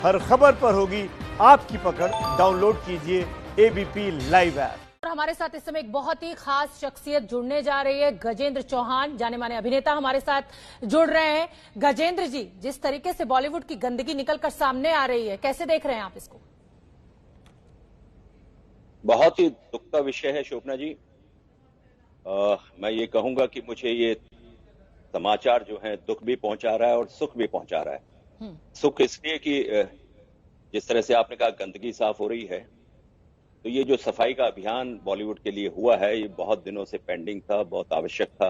हर खबर पर होगी आपकी पकड़। डाउनलोड कीजिए एबीपी लाइव ऐप। हमारे साथ इस समय एक बहुत ही खास शख्सियत जुड़ने जा रही है। गजेंद्र चौहान, जाने माने अभिनेता हमारे साथ जुड़ रहे हैं। गजेंद्र जी, जिस तरीके से बॉलीवुड की गंदगी निकलकर सामने आ रही है, कैसे देख रहे हैं आप इसको? बहुत ही दुख का विषय है शोभना जी। मैं ये कहूंगा कि मुझे ये समाचार जो है दुख भी पहुंचा रहा है और सुख भी पहुंचा रहा है। सुख इसलिए कि जिस तरह से आपने कहा गंदगी साफ हो रही है, तो ये जो सफाई का अभियान बॉलीवुड के लिए हुआ है, ये बहुत दिनों से पेंडिंग था, बहुत आवश्यक था।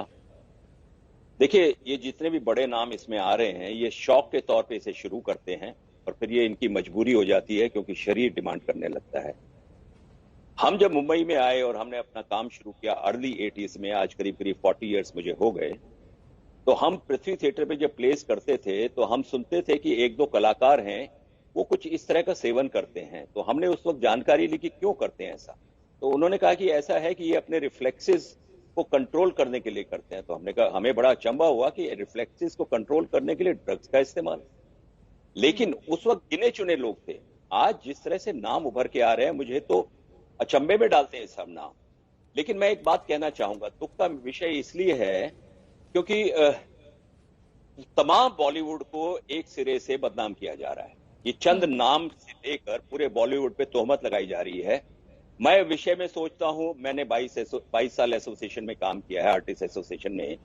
देखिए, ये जितने भी बड़े नाम इसमें आ रहे हैं, ये शौक के तौर पे इसे शुरू करते हैं और फिर ये इनकी मजबूरी हो जाती है क्योंकि शरीर डिमांड करने लगता है। हम जब मुंबई में आए और हमने अपना काम शुरू किया अर्ली 80s में, आज करीब करीब 40 इयर्स मुझे हो गए, तो हम पृथ्वी थिएटर पे जब प्लेस करते थे तो हम सुनते थे कि एक दो कलाकार हैं वो कुछ इस तरह का सेवन करते हैं। तो हमने उस वक्त जानकारी ली कि क्यों करते हैं ऐसा। तो उन्होंने कहा कि ऐसा है कि ये अपने रिफ्लेक्सेस को कंट्रोल करने के लिए करते हैं। तो हमने कहा, हमें बड़ा अचंभा हुआ कि रिफ्लेक्सेस को कंट्रोल करने के लिए ड्रग्स का इस्तेमाल। लेकिन उस वक्त गिने चुने लोग थे। आज जिस तरह से नाम उभर के आ रहे हैं, मुझे तो अचंभे में डालते हैं सब नाम। लेकिन मैं एक बात कहना चाहूंगा, दुख का विषय इसलिए है क्योंकि तमाम बॉलीवुड को एक सिरे से बदनाम किया जा रहा है। ये चंद नाम से लेकर पूरे बॉलीवुड पे तोहमत लगाई जा रही है। मैं विषय में सोचता हूं, मैंने 22 साल एसोसिएशन में काम किया है, आर्टिस्ट एसोसिएशन में।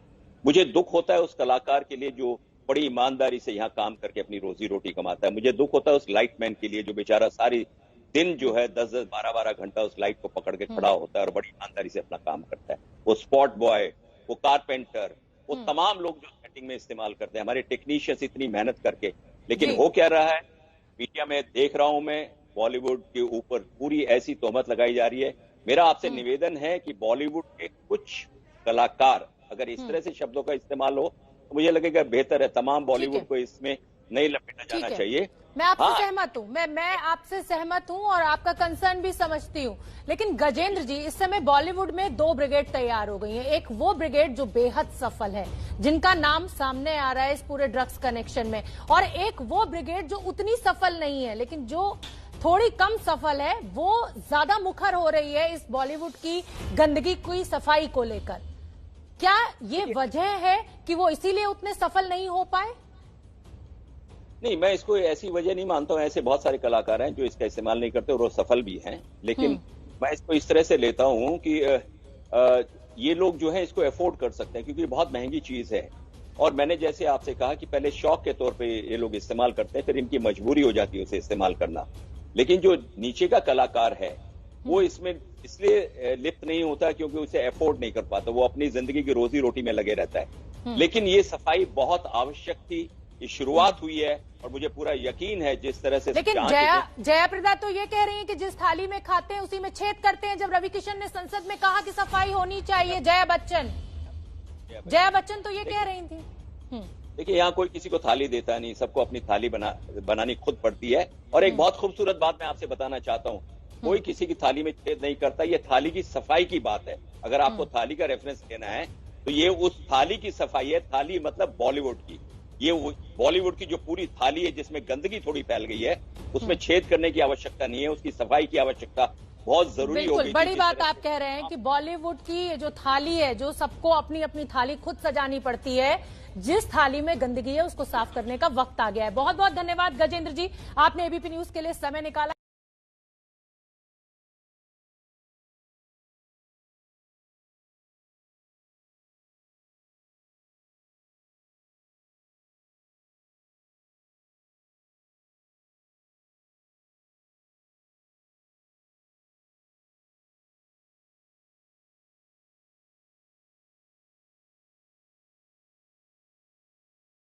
मुझे दुख होता है उस कलाकार के लिए जो बड़ी ईमानदारी से यहाँ काम करके अपनी रोजी रोटी कमाता है। मुझे दुख होता है उस लाइटमैन के लिए जो बेचारा सारी दिन जो है 10-10, 12-12 घंटा उस लाइट को पकड़ के खड़ा होता है और बड़ी ईमानदारी से अपना काम करता है। वो स्पॉट बॉय, वो कारपेंटर, वो तमाम लोग जो सेटिंग में इस्तेमाल करते हैं, हमारे टेक्नीशियंस इतनी मेहनत करके। लेकिन हो क्या रहा है, मीडिया में देख रहा हूं मैं, बॉलीवुड के ऊपर पूरी ऐसी तोहमत लगाई जा रही है। मेरा आपसे निवेदन है कि बॉलीवुड के कुछ कलाकार अगर इस तरह से शब्दों का इस्तेमाल हो तो मुझे लगेगा बेहतर है। तमाम बॉलीवुड को इसमें नहीं लपेटा जाना चाहिए। मैं आपसे सहमत हूँ, मैं आपसे सहमत हूँ और आपका कंसर्न भी समझती हूँ। लेकिन गजेंद्र जी, इस समय बॉलीवुड में 2 ब्रिगेड तैयार हो गई हैं। एक वो ब्रिगेड जो बेहद सफल है, जिनका नाम सामने आ रहा है इस पूरे ड्रग्स कनेक्शन में, और एक वो ब्रिगेड जो उतनी सफल नहीं है लेकिन जो थोड़ी कम सफल है, वो ज्यादा मुखर हो रही है इस बॉलीवुड की गंदगी की सफाई को लेकर। क्या ये वजह है कि वो इसीलिए उतने सफल नहीं हो पाए? नहीं, मैं इसको ऐसी वजह नहीं मानता हूं। ऐसे बहुत सारे कलाकार हैं जो इसका इस्तेमाल नहीं करते और वो सफल भी हैं। लेकिन मैं इसको इस तरह से लेता हूं कि ये लोग जो है इसको अफोर्ड कर सकते हैं क्योंकि ये बहुत महंगी चीज है। और मैंने जैसे आपसे कहा कि पहले शौक के तौर पे ये लोग इस्तेमाल करते हैं, फिर इनकी मजबूरी हो जाती है उसे इस्तेमाल करना। लेकिन जो नीचे का कलाकार है वो इसमें इसलिए लिप्त नहीं होता क्योंकि उसे अफोर्ड नहीं कर पाता, वो अपनी जिंदगी की रोजी रोटी में लगे रहता है। लेकिन ये सफाई बहुत आवश्यक थी, ये शुरुआत हुई है और मुझे पूरा यकीन है जिस तरह से। लेकिन जयाप्रदा तो ये कह रही हैं कि जिस थाली में खाते हैं उसी में छेद करते हैं। जब रवि किशन ने संसद में कहा कि सफाई होनी चाहिए, जया बच्चन तो ये कह रही थी। देखिए, यहाँ कोई किसी को थाली देता नहीं, सबको अपनी थाली बनानी खुद पड़ती है। और एक बहुत खूबसूरत बात मैं आपसे बताना चाहता हूँ, कोई किसी की थाली में छेद नहीं करता। ये थाली की सफाई की बात है। अगर आपको थाली का रेफरेंस लेना है तो ये उस थाली की सफाई है। थाली मतलब बॉलीवुड की, ये बॉलीवुड की जो पूरी थाली है जिसमें गंदगी थोड़ी फैल गई है, उसमें छेद करने की आवश्यकता नहीं है, उसकी सफाई की आवश्यकता बहुत जरूरी हो गई। बड़ी बात आप कह रहे हैं कि बॉलीवुड की जो थाली है, जो सबको अपनी अपनी थाली खुद सजानी पड़ती है, जिस थाली में गंदगी है उसको साफ करने का वक्त आ गया है। बहुत बहुत धन्यवाद गजेंद्र जी, आपने एबीपी न्यूज के लिए समय निकाला।